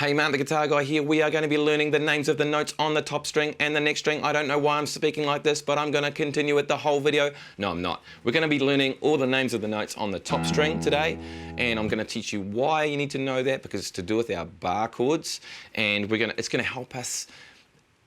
Hey man, the guitar guy here. We are going to be learning the names of the notes on the top string and the next string. I don't know why I'm speaking like this, but I'm going to continue with the whole video. No, I'm not. We're going to be learning all the names of the notes on the top string today, and I'm going to teach you why you need to know that, because it's to do with our bar chords, and it's going to help us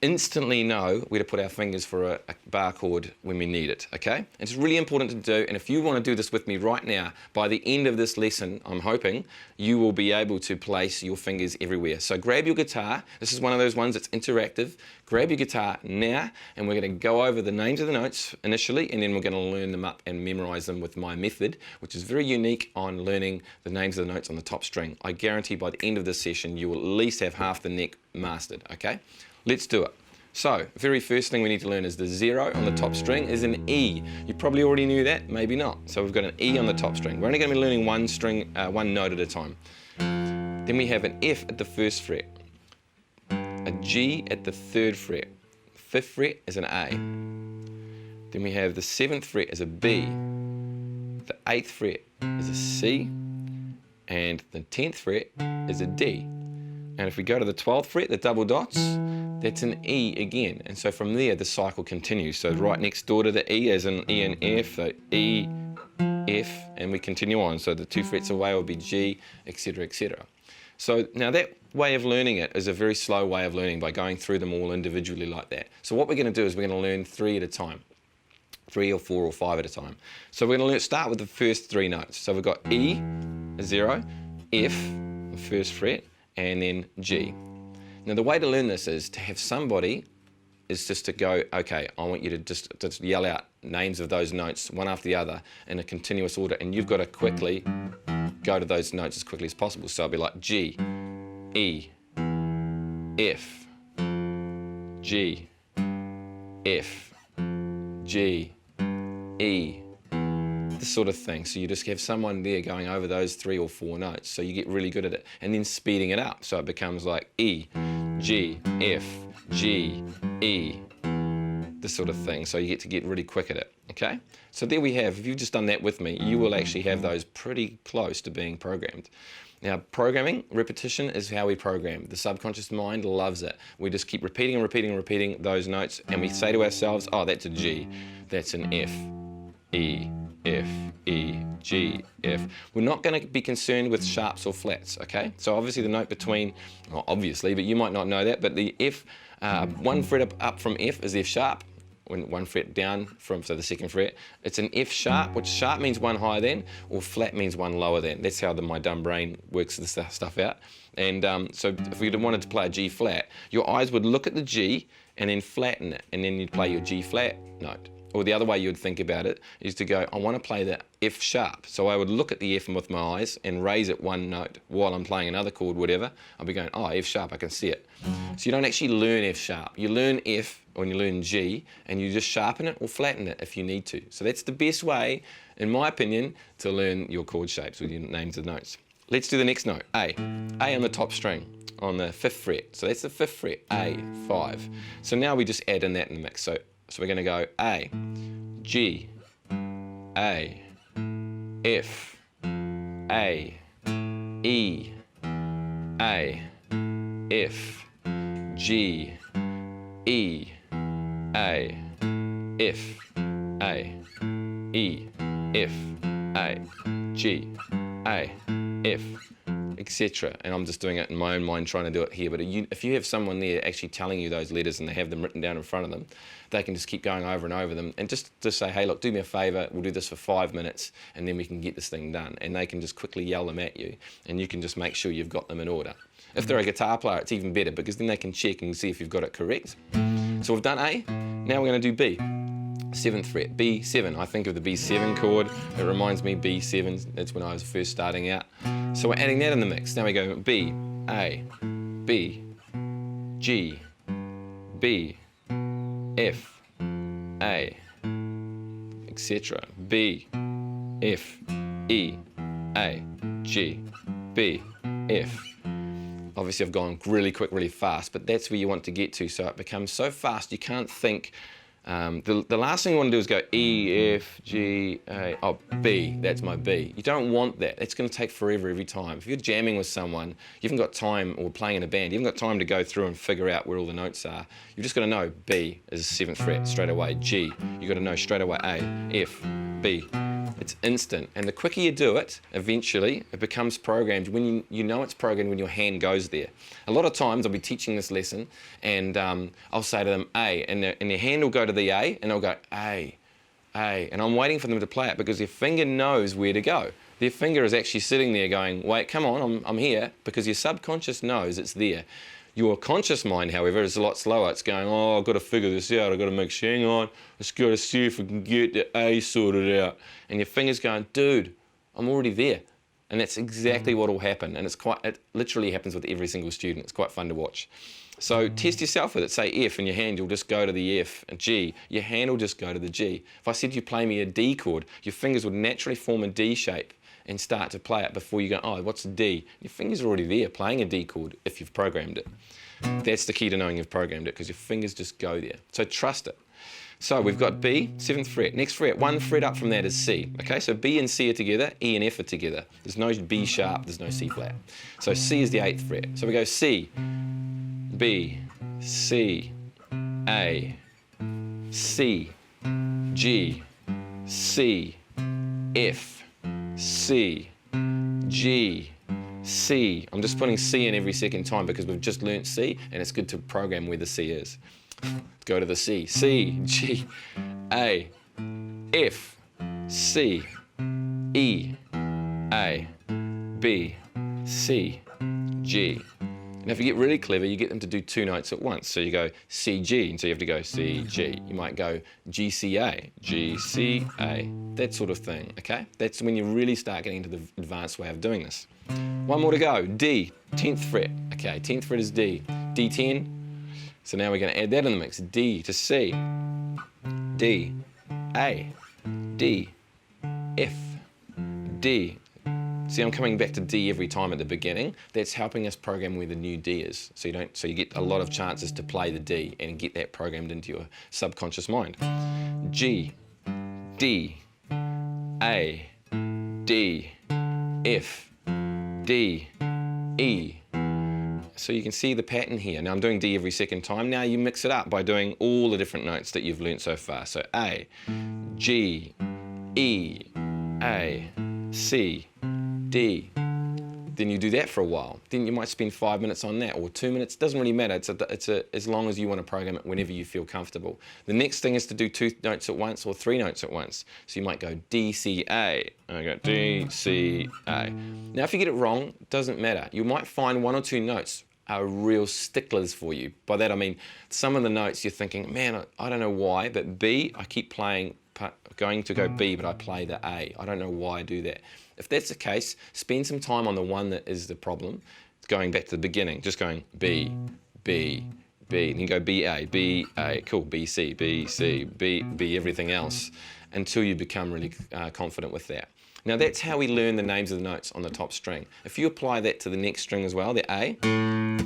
instantly know where to put our fingers for a bar chord when we need it, okay? It's really important to do, and if you want to do this with me right now, by the end of this lesson, I'm hoping, you will be able to place your fingers everywhere. So grab your guitar. This is one of those ones that's interactive. Grab your guitar now, and we're going to go over the names of the notes initially, and then we're going to learn them up and memorize them with my method, which is very unique on learning the names of the notes on the top string. I guarantee by the end of this session, you will at least have half the neck mastered, okay? Let's do it. So, very first thing we need to learn is the 0 on the top string is an E. You probably already knew that, maybe not. So we've got an E on the top string. We're only going to be learning one note at a time. Then we have an F at the 1st fret, a G at the 3rd fret, 5th fret is an A. Then we have the 7th fret as a B, the 8th fret is a C, and the 10th fret is a D. And if we go to the 12th fret, the double dots, that's an E again. And so from there, the cycle continues. So right next door to the E is an E and F, so E, F, and we continue on. So the 2 frets away will be G, etc., etc. So now that way of learning it is a very slow way of learning by going through them all individually like that. So what we're going to do is we're going to learn 3 at a time. 3 or 4 or 5 at a time. So we're going to start with the first 3 notes. So we've got E, 0, F, the 1st fret, and then G. Now the way to learn this is to have somebody is just to go, okay, I want you to just yell out names of those notes one after the other in a continuous order, and you've got to quickly go to those notes as quickly as possible. So it'll be like G, E, F, G, F, G, E, this sort of thing. So you just have someone there going over those 3 or 4 notes, so you get really good at it, and then speeding it up so it becomes like E, G, F, G, E, this sort of thing, so you get to get really quick at it, okay? So there we have, if you've just done that with me, you will actually have those pretty close to being programmed. Now, programming, repetition is how we program. The subconscious mind loves it. We just keep repeating and repeating and repeating those notes, and we say to ourselves, oh, that's a G, that's an F, E, F, E, G, F. We're not going to be concerned with sharps or flats, okay? So obviously the note between, well, obviously, but you might not know that, but the F, 1 fret up from F is F sharp, when 1 fret down from, so the 2nd fret, it's an F sharp, which sharp means 1 higher than, or flat means 1 lower than. That's how my dumb brain works this stuff out. And so if we wanted to play a G flat, your eyes would look at the G and then flatten it, and then you'd play your G flat note. Or the other way you would think about it is to go, I want to play the F sharp. So I would look at the F with my eyes and raise it 1 note while I'm playing another chord, whatever. I'll be going, oh, F sharp, I can see it. So you don't actually learn F sharp. You learn F when you learn G, and you just sharpen it or flatten it if you need to. So that's the best way, in my opinion, to learn your chord shapes with your names of notes. Let's do the next note, A. A on the top string on the 5th fret. So that's the 5th fret, A, 5. So now we just add in that in the mix. So we're going to go A, G, A, F, A, E, A, F, G, E, A, F, A, E, F, A, G, A, F, etc. And I'm just doing it in my own mind, trying to do it here. But if you have someone there actually telling you those letters and they have them written down in front of them, they can just keep going over and over them and just say, hey, look, do me a favour, we'll do this for 5 minutes and then we can get this thing done. And they can just quickly yell them at you, and you can just make sure you've got them in order. If they're a guitar player, it's even better, because then they can check and see if you've got it correct. So we've done A, now we're going to do B. 7th fret, B7. I think of the B7 chord, it reminds me B7, that's when I was first starting out. So we're adding that in the mix. Now we go B, A, B, G, B, F, A, etc. B, F, E, A, G, B, F. Obviously I've gone really quick, really fast, but that's where you want to get to, so it becomes so fast you can't think The last thing you want to do is go E, F, G, A, oh, B, that's my B. You don't want that. It's going to take forever every time. If you're jamming with someone, you haven't got time, or playing in a band, you haven't got time to go through and figure out where all the notes are. You're just going to know B is 7th fret straight away, G, you've got to know straight away A, F, B. It's instant, and the quicker you do it, eventually it becomes programmed. When you know it's programmed when your hand goes there. A lot of times I'll be teaching this lesson, and I'll say to them A, and their hand will go to the A, and they'll go A, and I'm waiting for them to play it because their finger knows where to go. Their finger is actually sitting there going, wait, come on, I'm here, because your subconscious knows it's there. Your conscious mind, however, is a lot slower. It's going, oh, I've got to figure this out. I've got to make sure, hang on. Let's go to see if we can get the A sorted out. And your finger's going, dude, I'm already there. And that's exactly what will happen. And it literally happens with every single student. It's quite fun to watch. So test yourself with it. Say F, and your hand, you'll just go to the F. And G, your hand will just go to the G. If I said you play me a D chord, your fingers would naturally form a D shape and start to play it before you go, oh, what's a D? Your finger's already there playing a D chord if you've programmed it. That's the key to knowing you've programmed it, because your fingers just go there. So trust it. So we've got B, 7th fret. Next fret, 1 fret up from that is C. Okay, so B and C are together, E and F are together. There's no B sharp, there's no C flat. So C is the 8th fret. So we go C, B, C, A, C, G, C, F, C, G, C. I'm just putting C in every second time because we've just learnt C, and it's good to program where the C is. Go to the C. C, G, A, F, C, E, A, B, C, G. And if you get really clever, you get them to do 2 notes at once. So you go C, G, and so you have to go C, G. You might go G, C, A, G, C, A, that sort of thing, okay? That's when you really start getting into the advanced way of doing this. 1 more to go, D, 10th fret. Okay, 10th fret is D. D10, so now we're going to add that in the mix. D to C, D, A, D, F, D. See, I'm coming back to D every time at the beginning. That's helping us program where the new D is. So you get a lot of chances to play the D and get that programmed into your subconscious mind. G, D, A, D, F, D, E. So you can see the pattern here. Now I'm doing D every second time. Now you mix it up by doing all the different notes that you've learnt so far. So A, G, E, A, C, D. Then you do that for a while. Then you might spend 5 minutes on that, or 2 minutes. Doesn't really matter. It's as long as you want to program it whenever you feel comfortable. The next thing is to do 2 notes at once or 3 notes at once. So you might go D, C, A. And I go D, C, A. Now if you get it wrong, it doesn't matter. You might find 1 or 2 notes are real sticklers for you. By that I mean some of the notes you're thinking, man, I don't know why, but B, I keep playing, going to go B, but I play the A. I don't know why I do that. If that's the case, spend some time on the one that is the problem, going back to the beginning, just going B, B, B, and you go B, A, cool, B, C, B, C, B, B, everything else, until you become really confident with that. Now that's how we learn the names of the notes on the top string. If you apply that to the next string as well, the A,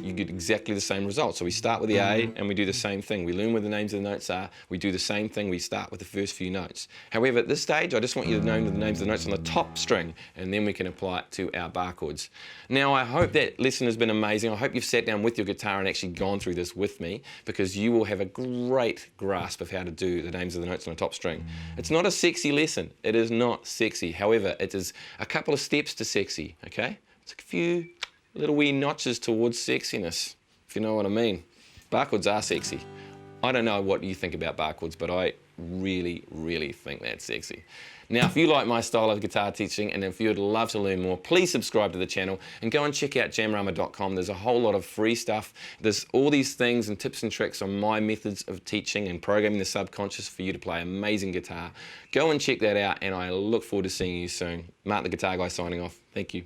you get exactly the same result. So we start with the A and we do the same thing. We learn where the names of the notes are. We do the same thing. We start with the first few notes. However, at this stage, I just want you to know the names of the notes on the top string, and then we can apply it to our bar chords. Now, I hope that lesson has been amazing. I hope you've sat down with your guitar and actually gone through this with me, because you will have a great grasp of how to do the names of the notes on the top string. It's not a sexy lesson. It is not sexy. However, it is a couple of steps to sexy, okay? It's a few little wee notches towards sexiness, if you know what I mean. Bar chords are sexy. I don't know what you think about bar chords, but I really, really think that's sexy. Now, if you like my style of guitar teaching, and if you'd love to learn more, please subscribe to the channel and go and check out jamrama.com. There's a whole lot of free stuff. There's all these things and tips and tricks on my methods of teaching and programming the subconscious for you to play amazing guitar. Go and check that out, and I look forward to seeing you soon. Mark the Guitar Guy signing off. Thank you.